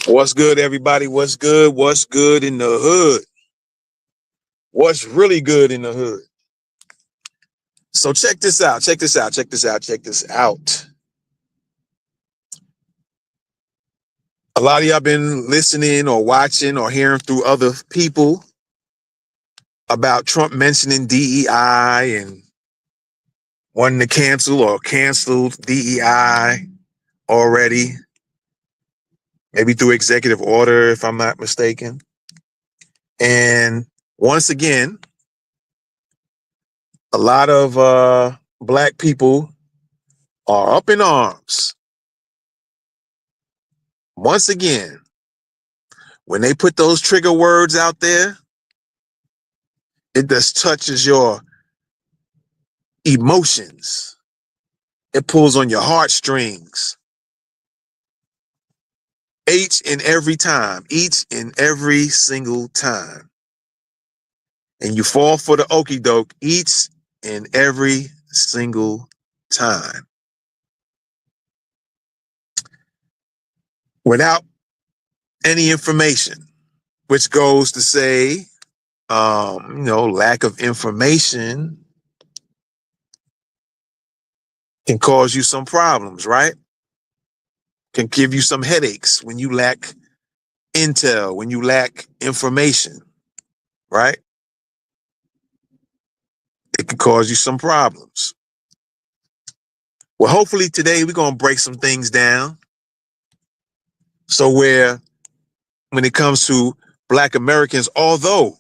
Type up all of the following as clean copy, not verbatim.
What's good, everybody? What's good? What's good in the hood? What's really good in the hood? So check this out. Check this out. Check this out. Check this out. A lot of y'all been listening or watching or hearing through other people about Trump mentioning DEI and wanting to cancel or canceled DEI already, maybe through executive order, if I'm not mistaken. And once again, a lot of black people are up in arms. Once again, when they put those trigger words out there, it just touches your emotions. It pulls on your heartstrings. Each and every single time. And you fall for the okey doke each and every single time. Without any information, which goes to say, lack of information can cause you some problems, right? Can give you some headaches when you lack intel, when you lack information, right? It can cause you some problems. Well, hopefully today we're going to break some things down. So when it comes to Black Americans, although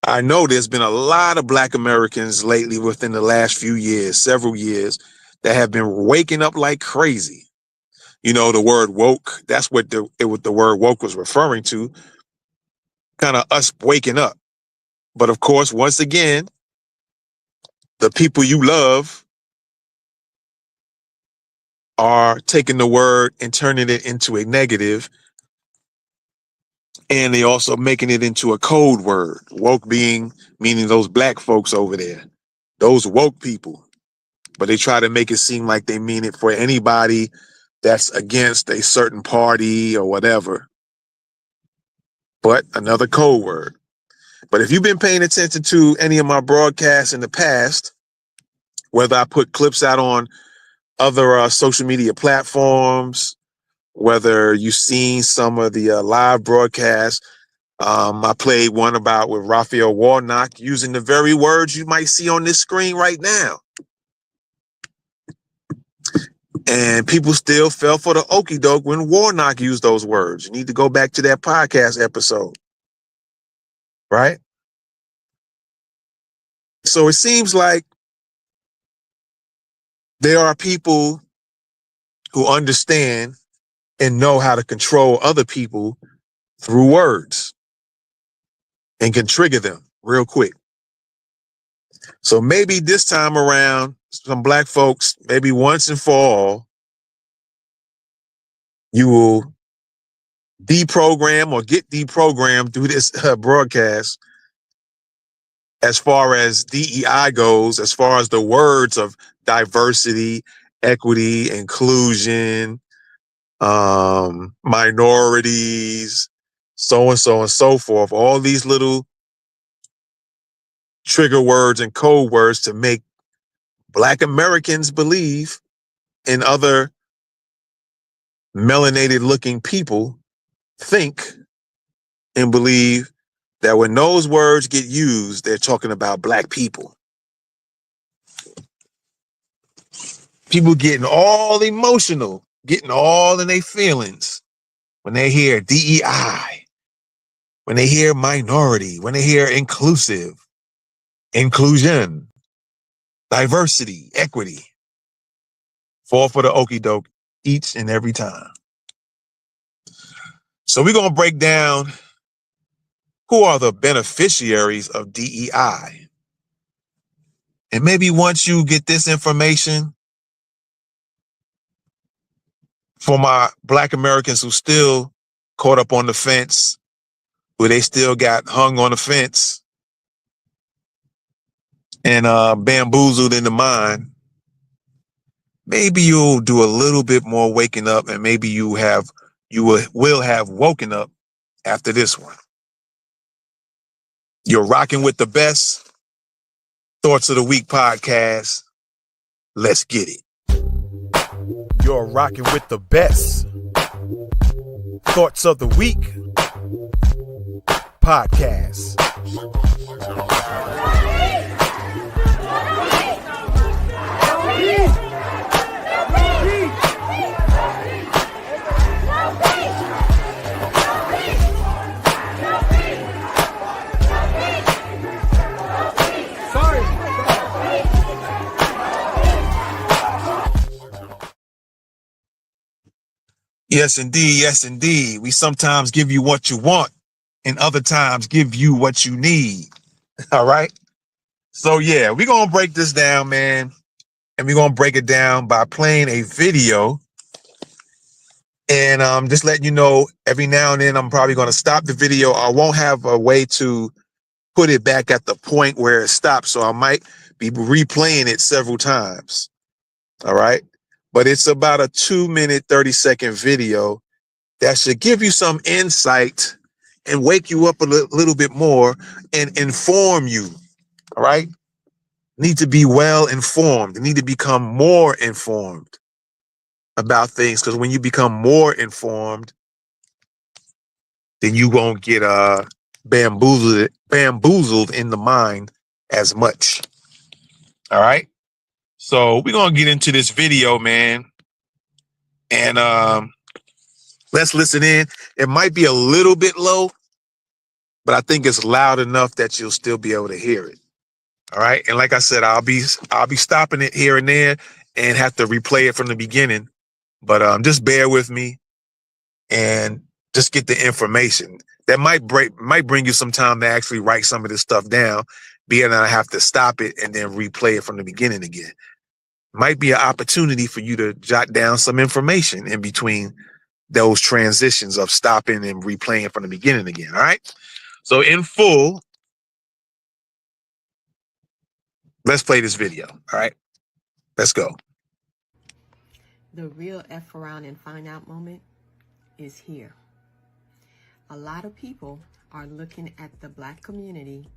I know there's been a lot of Black Americans lately within the last few years, several years, that have been waking up like crazy. You know, the word woke, that's what the word woke was referring to, kind of us waking up. But of course, once again, the people you love are taking the word and turning it into a negative, and they also making it into a code word. Woke meaning those black folks over there, those woke people. But they try to make it seem like they mean it for anybody that's against a certain party or whatever. But another code word. But if you've been paying attention to any of my broadcasts in the past, whether I put clips out on other social media platforms, whether you've seen some of the live broadcasts, I played one about with Raphael Warnock using the very words you might see on this screen right now. And people still fell for the okie doke when Warnock used those words. You need to go back to that podcast episode, right? So it seems like there are people who understand and know how to control other people through words and can trigger them real quick. So maybe this time around, some black folks, maybe once and for all, you will deprogram or get deprogrammed through this broadcast as far as DEI goes, as far as the words of diversity, equity, inclusion, minorities, so and so and so forth, all these little trigger words and code words to make Black Americans believe and other melanated looking people think and believe that when those words get used, they're talking about black people. People getting all emotional, getting all in their feelings when they hear DEI, when they hear minority, when they hear inclusive, inclusion, diversity, equity. Fall for the okie doke each and every time. So we're going to break down who are the beneficiaries of DEI. And maybe once you get this information, for my Black Americans who still caught up on the fence, who they still got hung on the fence and bamboozled in the mind, maybe you'll do a little bit more waking up, and maybe you have you will have woken up after this one. You're rocking with the best Thoughts of the Week podcast. Let's get it. You're rocking with the best Thoughts of the Week podcast. Yes, indeed. Yes, indeed. We sometimes give you what you want and other times give you what you need. All right. So, yeah, we're going to break this down, man. And we're going to break it down by playing a video. And just letting you know, every now and then, I'm probably going to stop the video. I won't have a way to put it back at the point where it stops. So I might be replaying it several times. All right. But it's about a 2-minute, 30-second video that should give you some insight and wake you up a little bit more and inform you. All right. Need to be well informed. Need to become more informed about things, because when you become more informed, then you won't get bamboozled in the mind as much. All right. So we're gonna get into this video, man. And let's listen in. It might be a little bit low, but I think it's loud enough that you'll still be able to hear it. All right. And like I said, I'll be stopping it here and there and have to replay it from the beginning. But just bear with me and just get the information. That might bring you some time to actually write some of this stuff down, being that I have to stop it and then replay it from the beginning again. Might be an opportunity for you to jot down some information in between those transitions of stopping and replaying from the beginning again. All right. So in full, let's play this video. All right. Let's go. The real F around and find out moment is here. A lot of people are looking at the Black community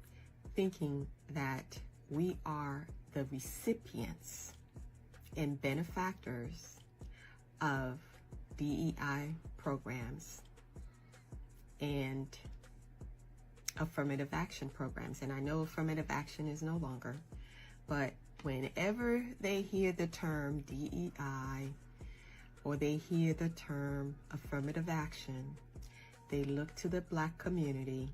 thinking that we are the recipients and benefactors of DEI programs and affirmative action programs. And I know affirmative action is no longer, but whenever they hear the term DEI or they hear the term affirmative action, they look to the Black community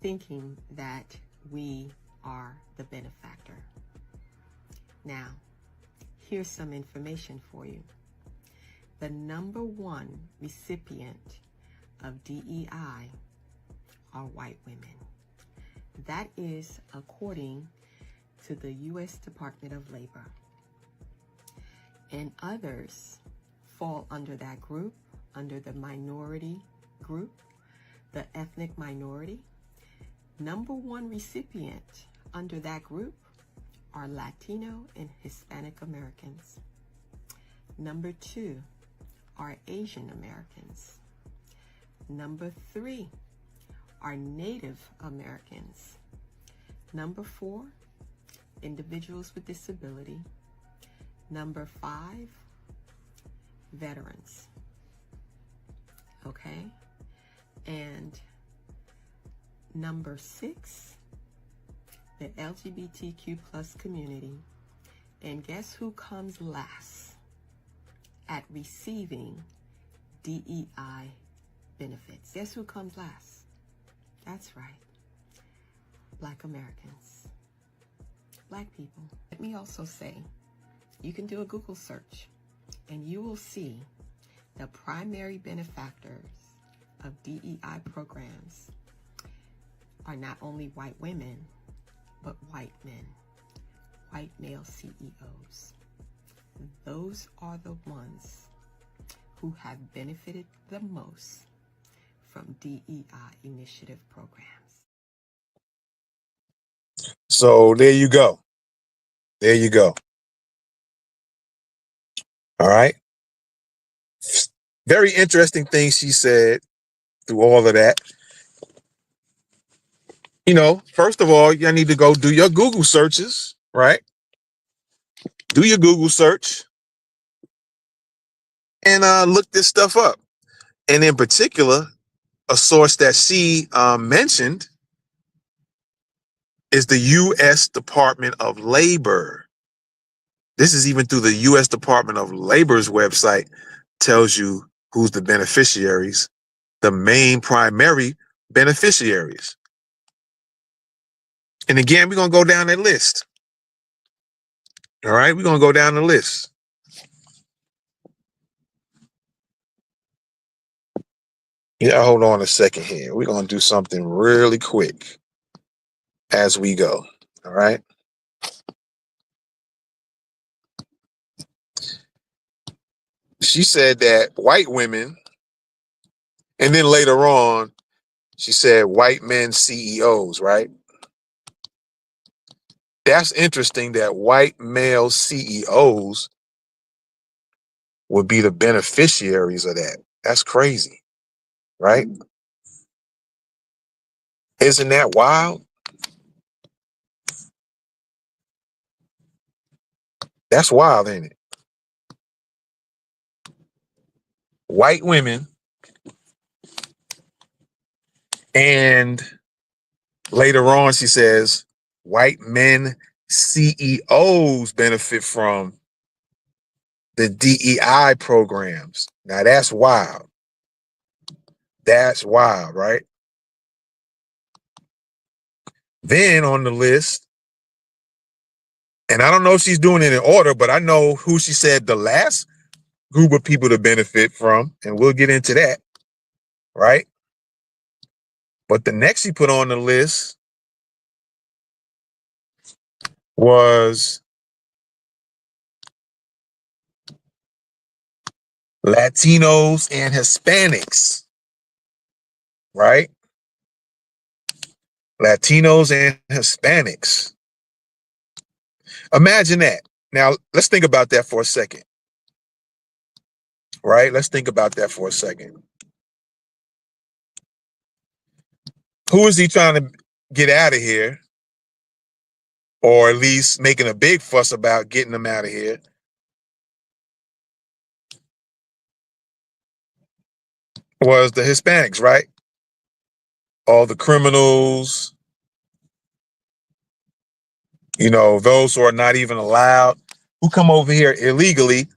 thinking that we are the benefactor. Now, here's some information for you. The number one recipient of DEI are white women. That is according to the U.S. Department of Labor. And others fall under that group, under the minority group, the ethnic minority. Number one recipient under that group are Latino and Hispanic Americans. Number two are Asian Americans. Number three are Native Americans. Number four, individuals with disability. Number five, veterans. Okay? And number six, the LGBTQ plus community. And guess who comes last at receiving DEI benefits? Guess who comes last? That's right. Black Americans. Black people. Let me also say, you can do a Google search and you will see the primary benefactors of DEI programs are not only white women, but white men, white male CEOs. Those are the ones who have benefited the most from DEI initiative programs. So there you go. There you go. All right. Very interesting things she said through all of that. You know, first of all, you need to go do your Google searches, right? Do your Google search and look this stuff up. And in particular, a source that she mentioned is the U.S. Department of Labor. This is even through the U.S. Department of Labor's website, tells you who's the beneficiaries, the main primary beneficiaries. And again, we're going to go down that list. All right, we're going to go down the list. Yeah, hold on a second here. We're going to do something really quick as we go. All right. She said that white women, and then later on, she said white men CEOs, right? That's interesting that white male CEOs would be the beneficiaries of that. That's crazy, right? Isn't that wild? That's wild, ain't it? White women and later on, she says white men CEOs benefit from the DEI programs. Now that's wild. That's wild, right? Then on the list, and I don't know if she's doing it in order, but I know who she said the last group of people to benefit from, and we'll get into that, right? But the next she put on the list was Latinos and Hispanics, right? Latinos and Hispanics. Imagine that. Now, let's think about that for a second, right? Let's think about that for a second. Who is he trying to get out of here? Or at least making a big fuss about getting them out of here? Was the Hispanics, right? All the criminals, you know, those who are not even allowed, who come over here illegally.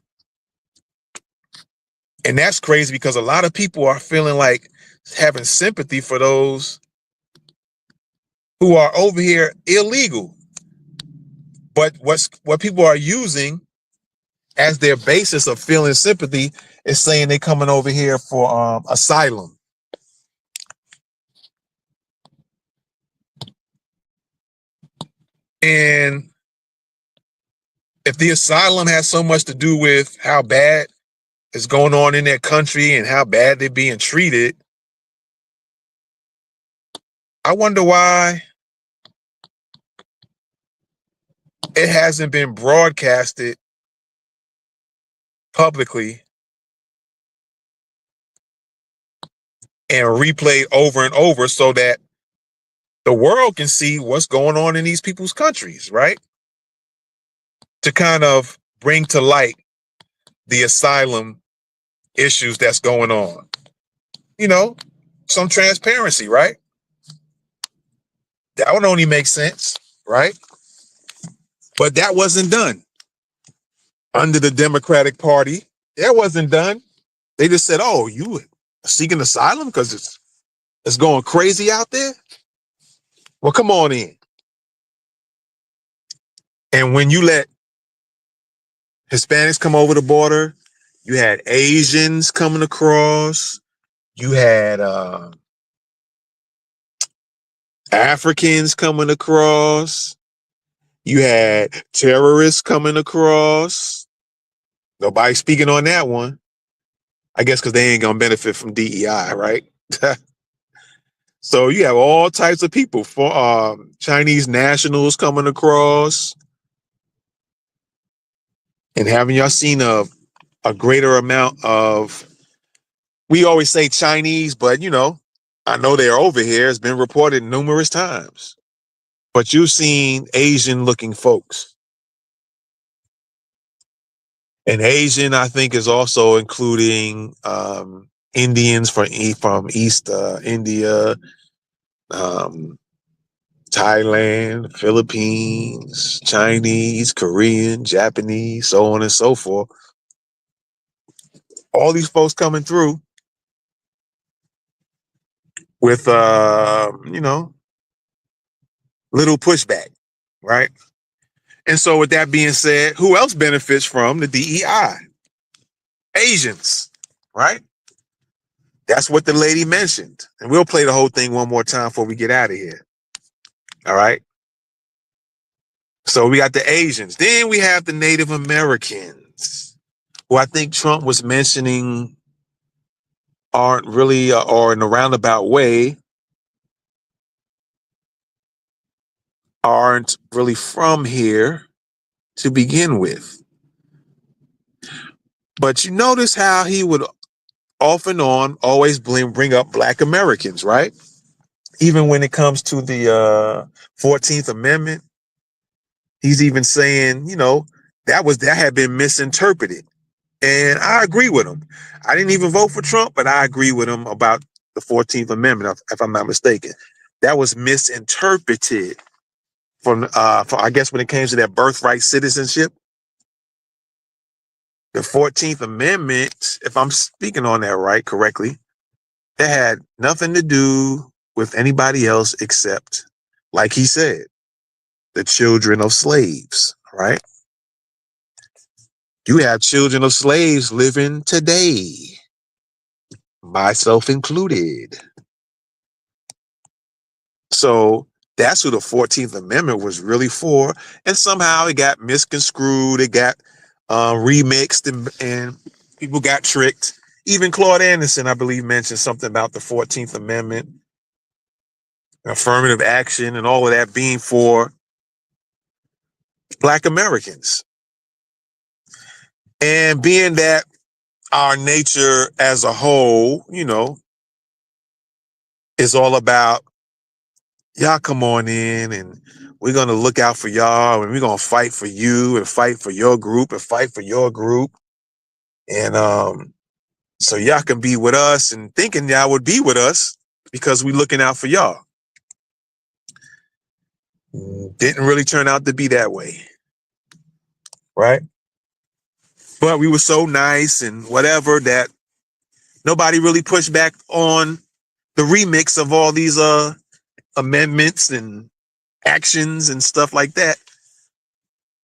And that's crazy because a lot of people are feeling like having sympathy for those who are over here illegal. But what people are using as their basis of feeling sympathy is saying they're coming over here for asylum. And if the asylum has so much to do with how bad is going on in their country and how bad they're being treated, I wonder why it hasn't been broadcasted publicly and replayed over and over so that the world can see what's going on in these people's countries, right? To kind of bring to light the asylum issues that's going on. You know, some transparency, right? That would only make sense, right? But that wasn't done under the Democratic Party. That wasn't done. They just said, oh, you seeking asylum because it's going crazy out there? Well, come on in. And when you let Hispanics come over the border, you had Asians coming across, you had Africans coming across, you had terrorists coming across. Nobody speaking on that one. I guess because they ain't gonna benefit from DEI, right? So you have all types of people, for Chinese nationals coming across. And haven't y'all seen a greater amount of We always say Chinese, but I know they're over here. It's been reported numerous times. But you've seen Asian looking folks. And Asian, I think, is also including Indians from East India, um, Thailand, Philippines, Chinese, Korean, Japanese, so on and so forth. All these folks coming through with, little pushback, right? And so with that being said, who else benefits from the DEI? Asians, right? That's what the lady mentioned. And we'll play the whole thing one more time before we get out of here. All right. So we got the Asians. Then we have the Native Americans, who I think Trump was mentioning aren't really, or in a roundabout way, aren't really from here to begin with. But you notice how he would off and on always bring up Black Americans, right? Even when it comes to the 14th Amendment, he's even saying, that had been misinterpreted. And I agree with him. I didn't even vote for Trump, but I agree with him about the 14th Amendment, if I'm not mistaken. That was misinterpreted for I guess when it came to that birthright citizenship. The 14th Amendment, if I'm speaking on that right correctly, that had nothing to do with anybody else except, like he said, the children of slaves, right? You have children of slaves living today, myself included. So that's who the 14th Amendment was really for. And somehow it got misconstrued. It got remixed and people got tricked. Even Claude Anderson, I believe, mentioned something about the 14th Amendment, affirmative action, and all of that being for Black Americans. And being that our nature as a whole, is all about y'all come on in and we're going to look out for y'all and we're going to fight for you and fight for your group and fight for your group. And so y'all can be with us and thinking y'all would be with us because we're looking out for y'all. Didn't really turn out to be that way. Right? But we were so nice and whatever that nobody really pushed back on the remix of all these amendments and actions and stuff like that.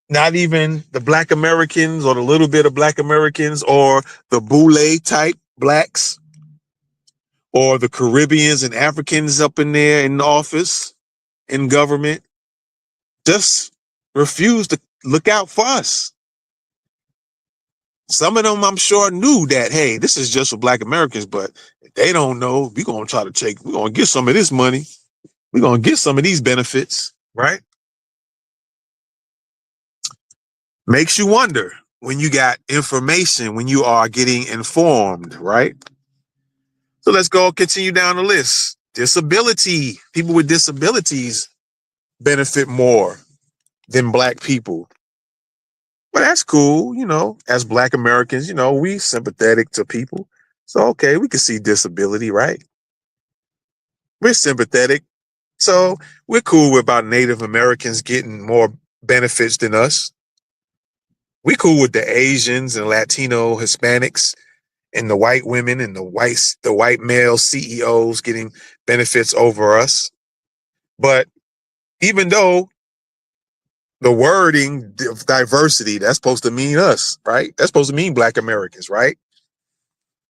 Not even the Black Americans or the little bit of Black Americans or the Boule type Blacks or the Caribbeans and Africans up in there in the office, in government, just refused to look out for us. Some of them, I'm sure, knew that, hey, this is just for Black Americans, but if they don't know, we're going to get some of this money. We're going to get some of these benefits, right? Makes you wonder when you got information, when you are getting informed, right? So let's go continue down the list. Disability. People with disabilities benefit more than Black people. But that's cool, as Black Americans, we sympathetic to people. So, okay, we can see disability, right? We're sympathetic. So we're cool about Native Americans getting more benefits than us. We cool with the Asians and Latino Hispanics and the white women and the white male CEOs getting benefits over us. But even though the wording of diversity, that's supposed to mean us, right? That's supposed to mean Black Americans, right?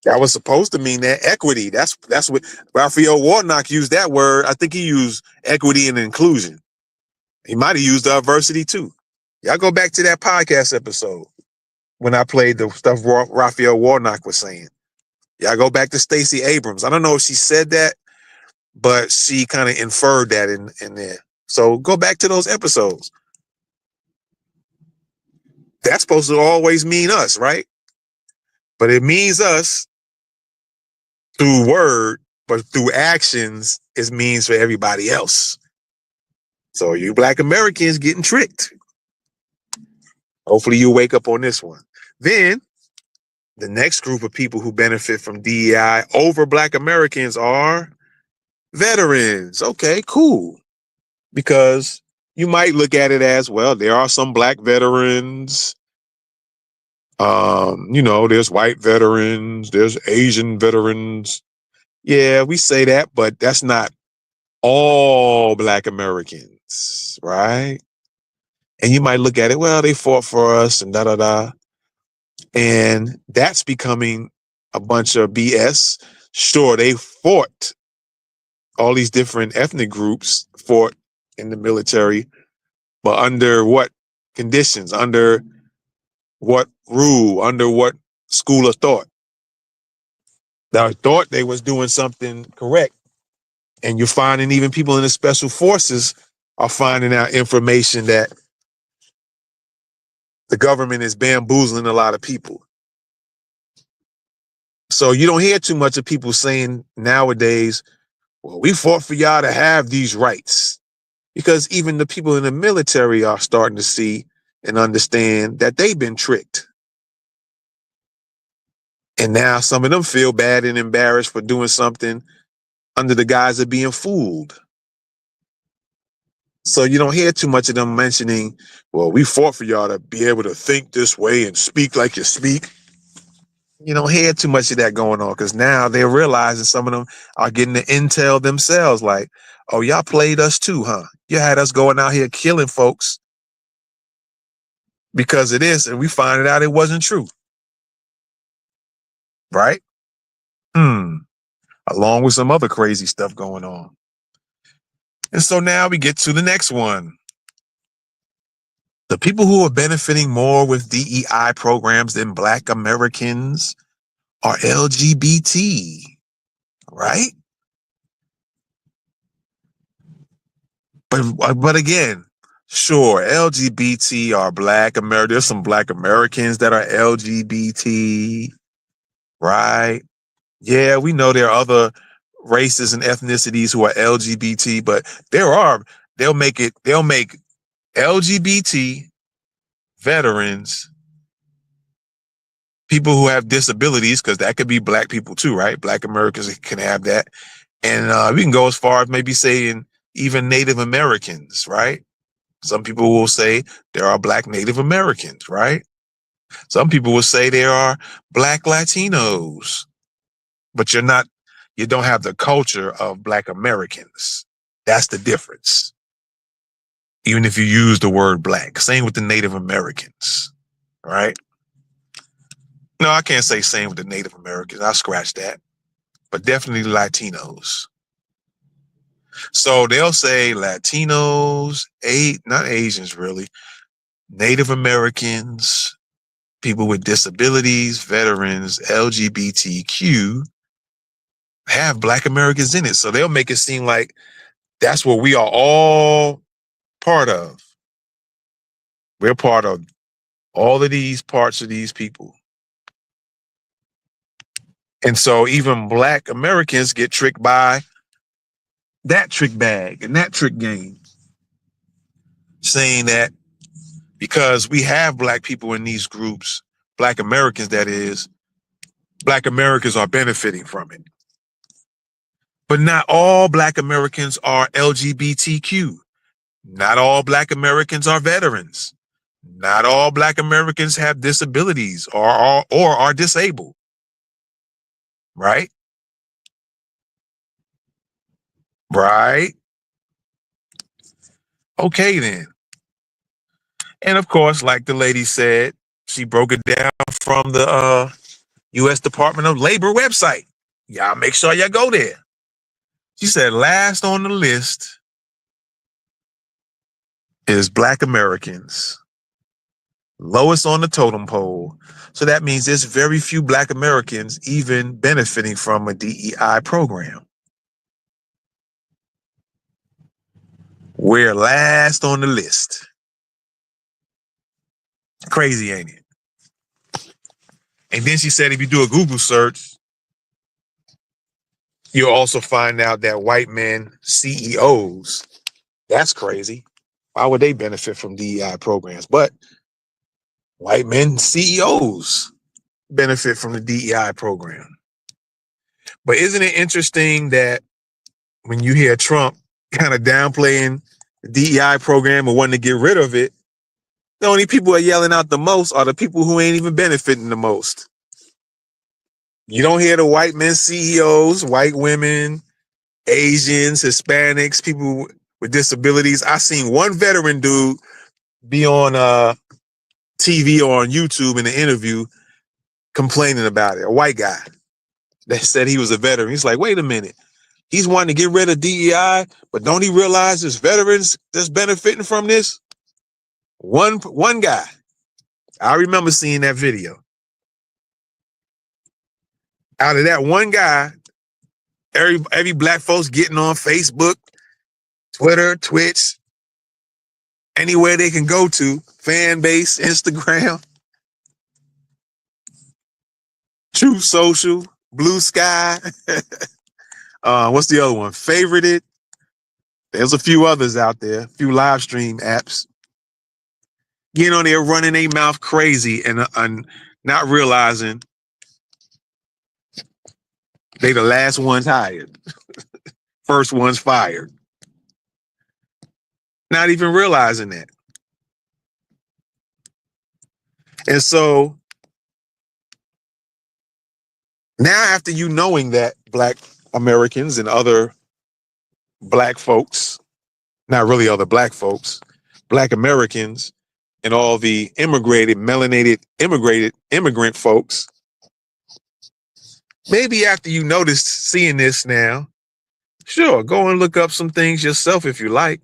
That was supposed to mean that equity. That's what Raphael Warnock used that word. I think he used equity and inclusion. He might have used diversity too. Y'all go back to that podcast episode when I played the stuff Raphael Warnock was saying. Y'all go back to Stacey Abrams. I don't know if she said that, but she kind of inferred that in there. So go back to those episodes. That's supposed to always mean us, right? But it means us through word, but through actions, it means for everybody else. So you Black Americans getting tricked. Hopefully you wake up on this one. Then the next group of people who benefit from DEI over Black Americans are veterans. Okay, cool. Because you might look at it as, well, there are some Black veterans. There's white veterans, there's Asian veterans. Yeah, we say that, but that's not all Black Americans, right? And you might look at it, well, they fought for us and da da da. And that's becoming a bunch of BS. Sure, they fought, all these different ethnic groups fought in the military, but under what conditions? Under what rule? Under what school of thought? They thought they was doing something correct. And you're finding even people in the special forces are finding out information that the government is bamboozling a lot of people. So you don't hear too much of people saying nowadays, well, we fought for y'all to have these rights. Because even the people in the military are starting to see and understand that they've been tricked. And now some of them feel bad and embarrassed for doing something under the guise of being fooled. So you don't hear too much of them mentioning, well, we fought for y'all to be able to think this way and speak like you speak. You don't hear too much of that going on because now they're realizing some of them are getting the intel themselves like, oh, y'all played us too, huh? You had us going out here killing folks because of this, and we find out it wasn't true. Right? Along with some other crazy stuff going on. And so now we get to the next one. The people who are benefiting more with DEI programs than Black Americans are LGBT, right? But again, sure, LGBT are Black Americans. There's some Black Americans that are LGBT, right? Yeah, we know there are other races and ethnicities who are LGBT, but they'll make LGBT, veterans, people who have disabilities, because that could be Black people too, right? Black Americans can have that. And we can go as far as maybe saying even Native Americans, right? Some people will say there are Black Native Americans, right? Some people will say there are Black Latinos, but you don't have the culture of Black Americans. That's the difference. Even if you use the word Black, same with the Native Americans, right? No, I can't say same with the Native Americans. I'll scratch that. But definitely Latinos. So they'll say Latinos, not Asians really, Native Americans, people with disabilities, veterans, LGBTQ, have Black Americans in it. So they'll make it seem like that's what we are all part of. We're part of all of these parts of these people. And so even Black Americans get tricked by that trick bag and that trick game, saying that because we have Black people in these groups, Black Americans, that is, Black Americans are benefiting from it. But not all Black Americans are LGBTQ. Not all Black Americans are veterans. Not all Black Americans have disabilities or are disabled. Right? Right? Okay, then. And of course, like the lady said, she broke it down from the U.S. Department of Labor website. Y'all make sure y'all go there. She said last on the list is Black Americans. Lowest on the totem pole. So that means there's very few Black Americans even benefiting from a DEI program. We're last on the list. Crazy, ain't it? And then she said if you do a Google search, You'll also find out that white men CEOs, that's crazy. Why would they benefit from DEI programs? But white men CEOs benefit from the DEI program. But isn't it interesting that when you hear Trump kind of downplaying the DEI program or wanting to get rid of it, the only people who are yelling out the most are the people who ain't even benefiting the most. You don't hear the white men CEOs, white women, Asians, Hispanics, people with disabilities. I seen one veteran dude be on TV or on YouTube in an interview complaining about it. A white guy that said he was a veteran. He's like, wait a minute. He's wanting to get rid of DEI, but don't he realize there's veterans that's benefiting from this? One guy. I remember seeing that video. Out of that one guy, every black folks getting on Facebook, Twitter, Twitch, anywhere they can go to, fan base, Instagram, Truth Social, Blue Sky. What's the other one? Favorited. There's a few others out there, a few live stream apps. Getting on there running their mouth crazy and not realizing they the last ones hired. First ones fired. Not even realizing that. And so now after you knowing that black Americans and other black folks, not really other black folks, black Americans and all the melanated immigrant folks, maybe after you notice seeing this now, sure, go and look up some things yourself if you like.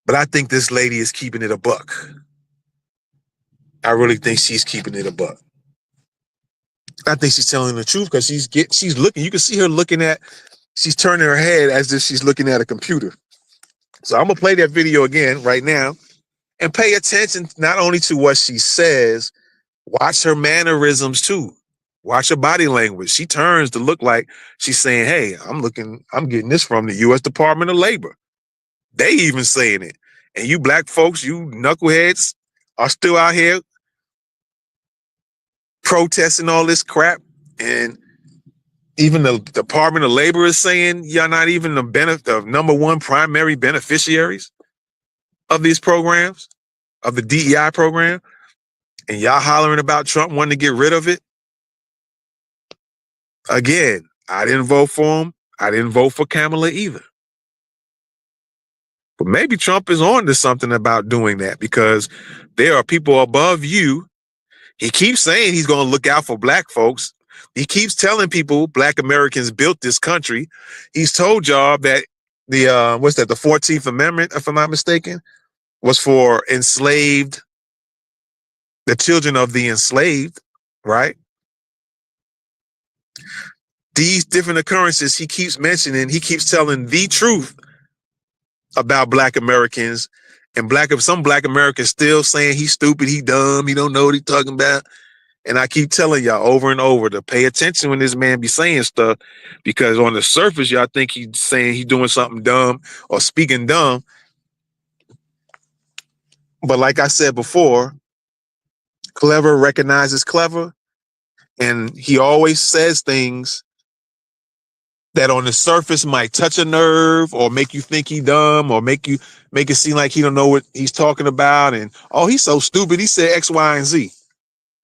But I think this lady is keeping it a buck. I really think she's keeping it a buck. I think she's telling the truth because she's looking. You can see her she's turning her head as if she's looking at a computer. So I'm gonna play that video again right now and pay attention not only to what she says, watch her mannerisms too. Watch her body language. She turns to look like she's saying, hey, I'm getting this from the U.S. Department of Labor. They even saying it. And you black folks, you knuckleheads are still out here protesting all this crap. And even the Department of Labor is saying you're not even the number one primary beneficiaries of these programs, of the DEI program. And y'all hollering about Trump wanting to get rid of it. Again, I didn't vote for him. I didn't vote for Kamala either. But maybe Trump is on to something about doing that because there are people above you. He keeps saying he's going to look out for black folks. He keeps telling people black Americans built this country. He's told y'all that the 14th Amendment, if I'm not mistaken, was for the children of the enslaved, right? These different occurrences he keeps mentioning, he keeps telling the truth about black Americans, and some black Americans still saying he's stupid, he dumb, he don't know what he's talking about. And I keep telling y'all over and over to pay attention when this man be saying stuff, because on the surface, y'all think he's saying he's doing something dumb or speaking dumb. But like I said before, clever recognizes clever. And he always says things that on the surface might touch a nerve or make you think he dumb or make it seem like he don't know what he's talking about. And, oh, he's so stupid. He said X, Y, and Z.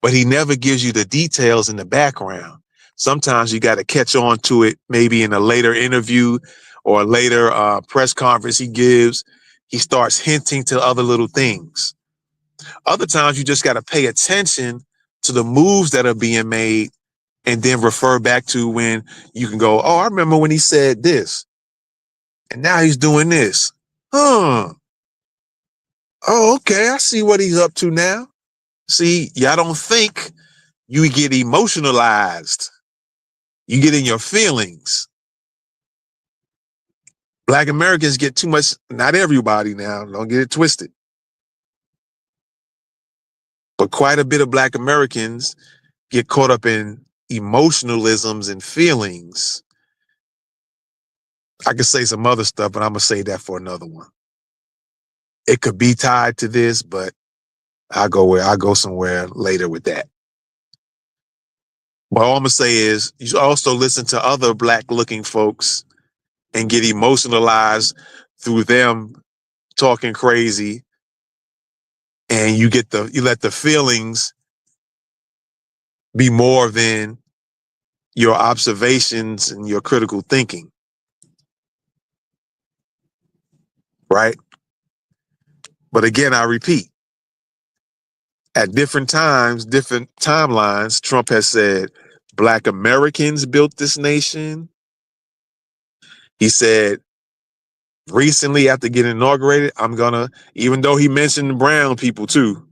But he never gives you the details in the background. Sometimes you got to catch on to it, maybe in a later interview or a later press conference he gives. He starts hinting to other little things. Other times you just got to pay attention to the moves that are being made and then refer back to when you can go, oh, I remember when he said this. And now he's doing this. Oh, okay. I see what he's up to now. See, y'all don't think, you get emotionalized. You get in your feelings. Black Americans get too much, not everybody now, don't get it twisted. But quite a bit of Black Americans get caught up in emotionalisms and feelings. I could say some other stuff, but I'm going to say that for another one. It could be tied to this, but I'll go somewhere later with that. But all I'm going to say is you also listen to other black looking folks and get emotionalized through them talking crazy. And you let the feelings be more than your observations and your critical thinking. Right? But again, I repeat, at different times, different timelines, Trump has said, Black Americans built this nation. He said, recently after getting inaugurated, even though he mentioned brown people too,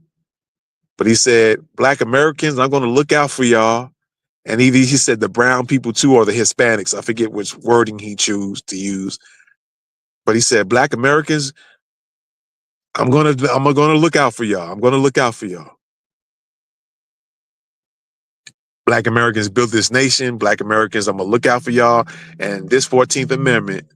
but he said, Black Americans, I'm going to look out for y'all. And he said the brown people too, or the Hispanics. I forget which wording he chose to use. But he said, Black Americans, I'm gonna look out for y'all. I'm gonna look out for y'all. Black Americans built this nation. Black Americans, I'm gonna look out for y'all. And this 14th Amendment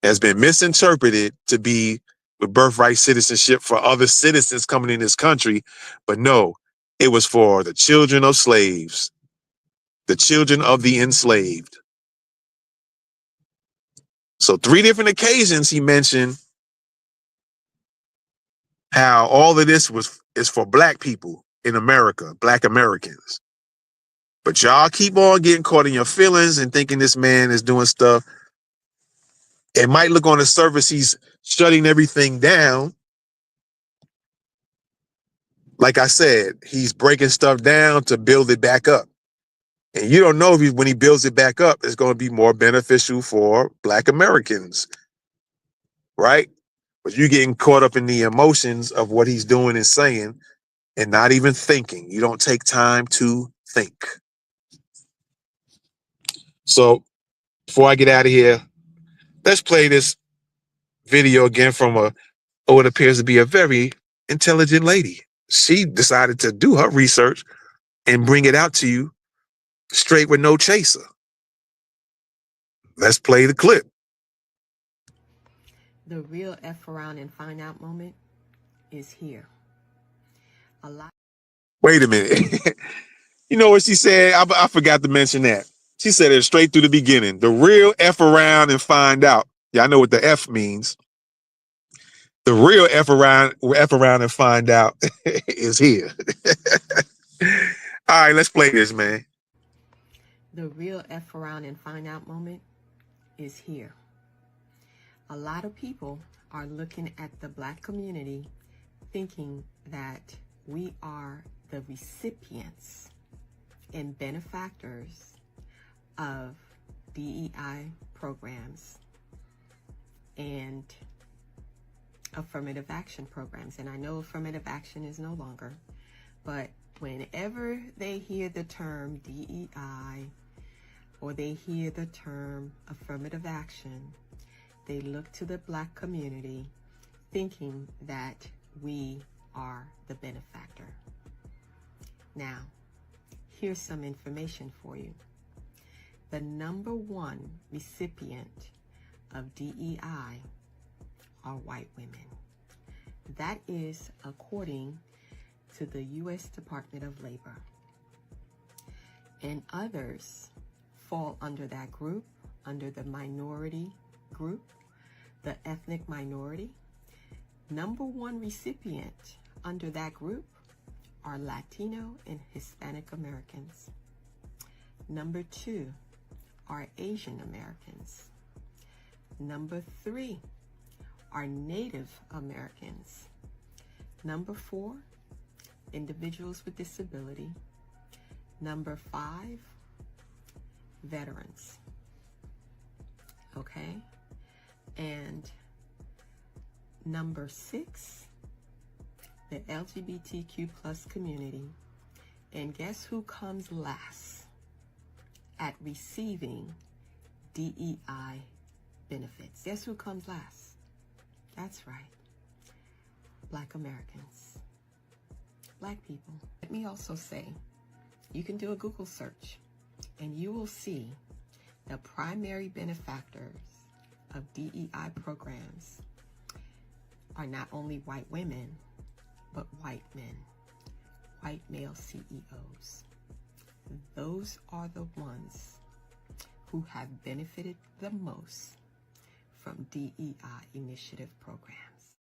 has been misinterpreted to be the birthright citizenship for other citizens coming in this country. But no, it was for the children of slaves, the children of the enslaved. So 3 different occasions he mentioned how all of this is for black people in America, Black Americans. But y'all keep on getting caught in your feelings and thinking this man is doing stuff. It might look on the surface he's shutting everything down. Like I said, he's breaking stuff down to build it back up. And you don't know if when he builds it back up, it's going to be more beneficial for Black Americans, right? But you're getting caught up in the emotions of what he's doing and saying and not even thinking. You don't take time to think. So before I get out of here, let's play this video again from what appears to be a very intelligent lady. She decided to do her research and bring it out to you straight with no chaser. Let's play the clip. The real F around and find out moment is here. Wait a minute. You know what she said? I forgot to mention that. She said it straight through the beginning. The real F around and find out. Yeah, I know what the F means. The real F around and find out is here. All right, let's play this, man. The real F around and find out moment is here. A lot of people are looking at the Black community thinking that we are the recipients and benefactors of DEI programs and affirmative action programs. And I know affirmative action is no longer, but whenever they hear the term DEI or they hear the term affirmative action, they look to the Black community thinking that we are the benefactor. Now, here's some information for you. The number 1 recipient of DEI are white women. That is according to the U.S. Department of Labor. And others fall under that group, under the minority group, the ethnic minority. Number 1 recipient under that group are Latino and Hispanic Americans. Number 2 are Asian Americans. Number 3 are Native Americans. Number 4, individuals with disability. Number 5, veterans. Okay? And number 6, the LGBTQ plus community. And guess who comes last at receiving DEI benefits? Guess who comes last? That's right. Black Americans. Black people. Let me also say You can do a Google search and you will see the primary benefactors of DEI programs are not only white women, but white men, white male CEOs. Those are the ones who have benefited the most from DEI initiative programs.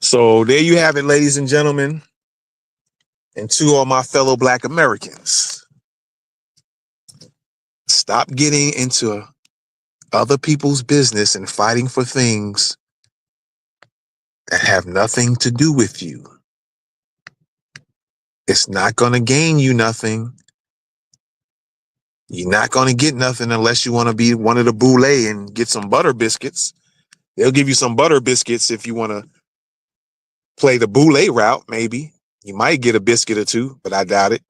So there you have it, ladies and gentlemen, and to all my fellow Black Americans. Stop getting into other people's business and fighting for things that have nothing to do with you. It's not going to gain you nothing. You're not going to get nothing unless you want to be one of the boule and get some butter biscuits. They'll give you some butter biscuits if you want to play the boule route, maybe. You might get a biscuit or two, but I doubt it.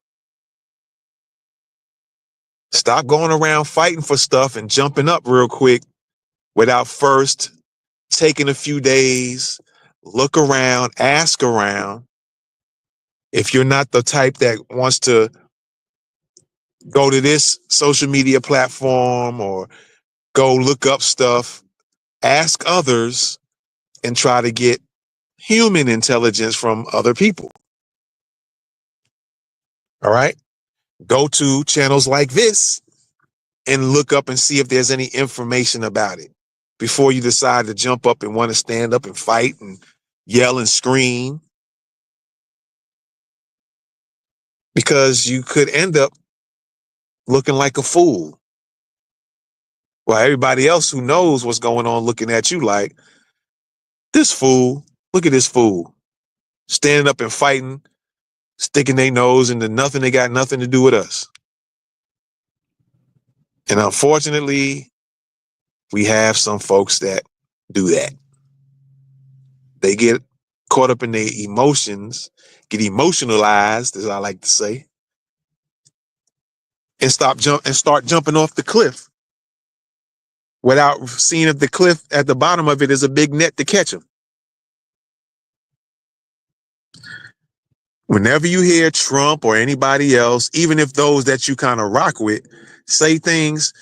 Stop going around fighting for stuff and jumping up real quick without first taking a few days, look around, ask around. If you're not the type that wants to go to this social media platform or go look up stuff, ask others and try to get human intelligence from other people. All right? Go to channels like this and look up and see if there's any information about it before you decide to jump up and want to stand up and fight and yell and scream. Because you could end up looking like a fool. While everybody else who knows what's going on looking at you like, this fool, look at this fool, standing up and fighting, sticking their nose into nothing. They got nothing to do with us. And unfortunately, we have some folks that do that. They get caught up in their emotions, get emotionalized, as I like to say, and start jumping off the cliff without seeing if the cliff at the bottom of it is a big net to catch them. Whenever you hear Trump or anybody else, even if those that you kind of rock with, say things,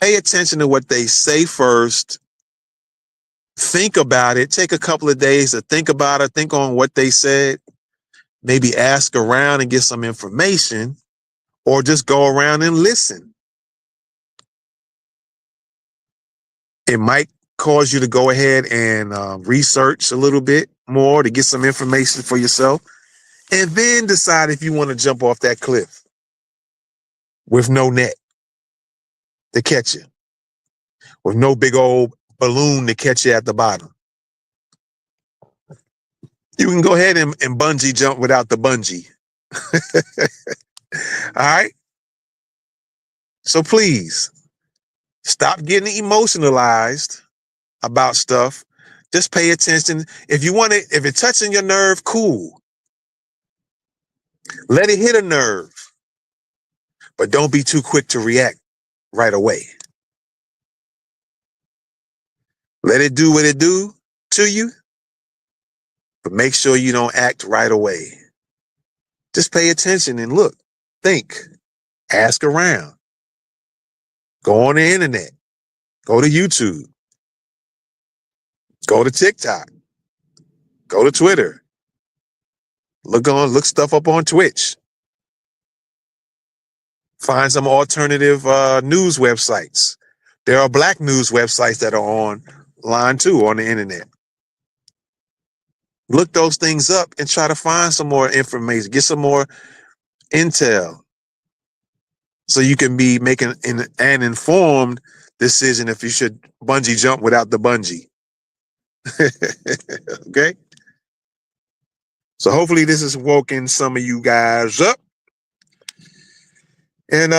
pay attention to what they say first. Think about it. Take a couple of days to think about it. Think on what they said. Maybe ask around and get some information, or just go around and listen. It might cause you to go ahead and research a little bit more to get some information for yourself, and then decide if you want to jump off that cliff with no net to catch you, with no big old balloon to catch you at the bottom. You can go ahead and bungee jump without the bungee. All right. So please stop getting emotionalized about stuff. Just pay attention. If you want it, if it's touching your nerve, cool. Let it hit a nerve, but don't be too quick to react right away. Let it do what it do to you, but make sure you don't act right away. Just pay attention and look, think, ask around. Go on the internet, go to YouTube, go to TikTok, go to Twitter, look stuff up on Twitch. Find some alternative news websites. There are Black news websites that are online too on the internet. Look those things up and try to find some more information, get some more intel, so you can be making an informed decision if you should bungee jump without the bungee. Okay? So hopefully this has woken some of you guys up and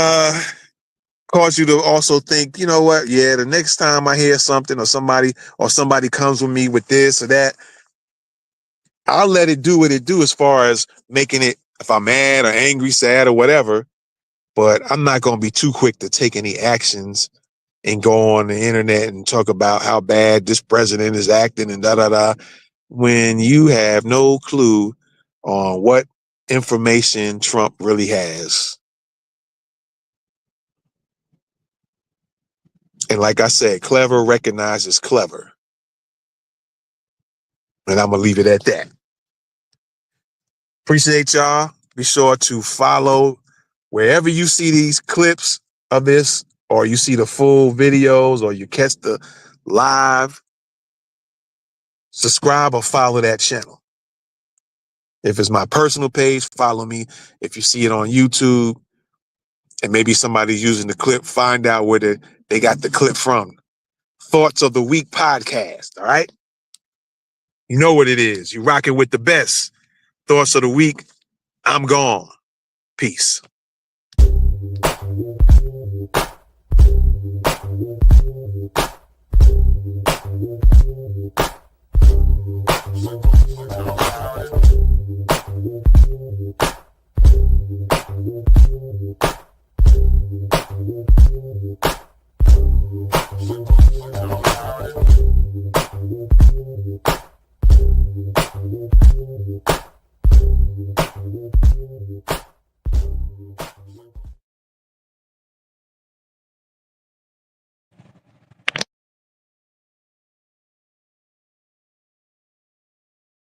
cause you to also think, you know what? Yeah, the next time I hear something or somebody comes with me with this or that, I'll let it do what it do as far as making it, if I'm mad or angry, sad or whatever, but I'm not going to be too quick to take any actions and go on the internet and talk about how bad this president is acting and da-da-da, when you have no clue on what information Trump really has. And like I said, clever recognizes clever. And I'm going to leave it at that. Appreciate y'all. Be sure to follow wherever you see these clips of this, or you see the full videos, or you catch the live. Subscribe or follow that channel. If it's my personal page, follow me. If you see it on YouTube and maybe somebody's using the clip, find out where they got the clip from. Thoughts of the Week podcast, all right? You know what it is. You rocking with the best. Thoughts of the Week. I'm gone. Peace.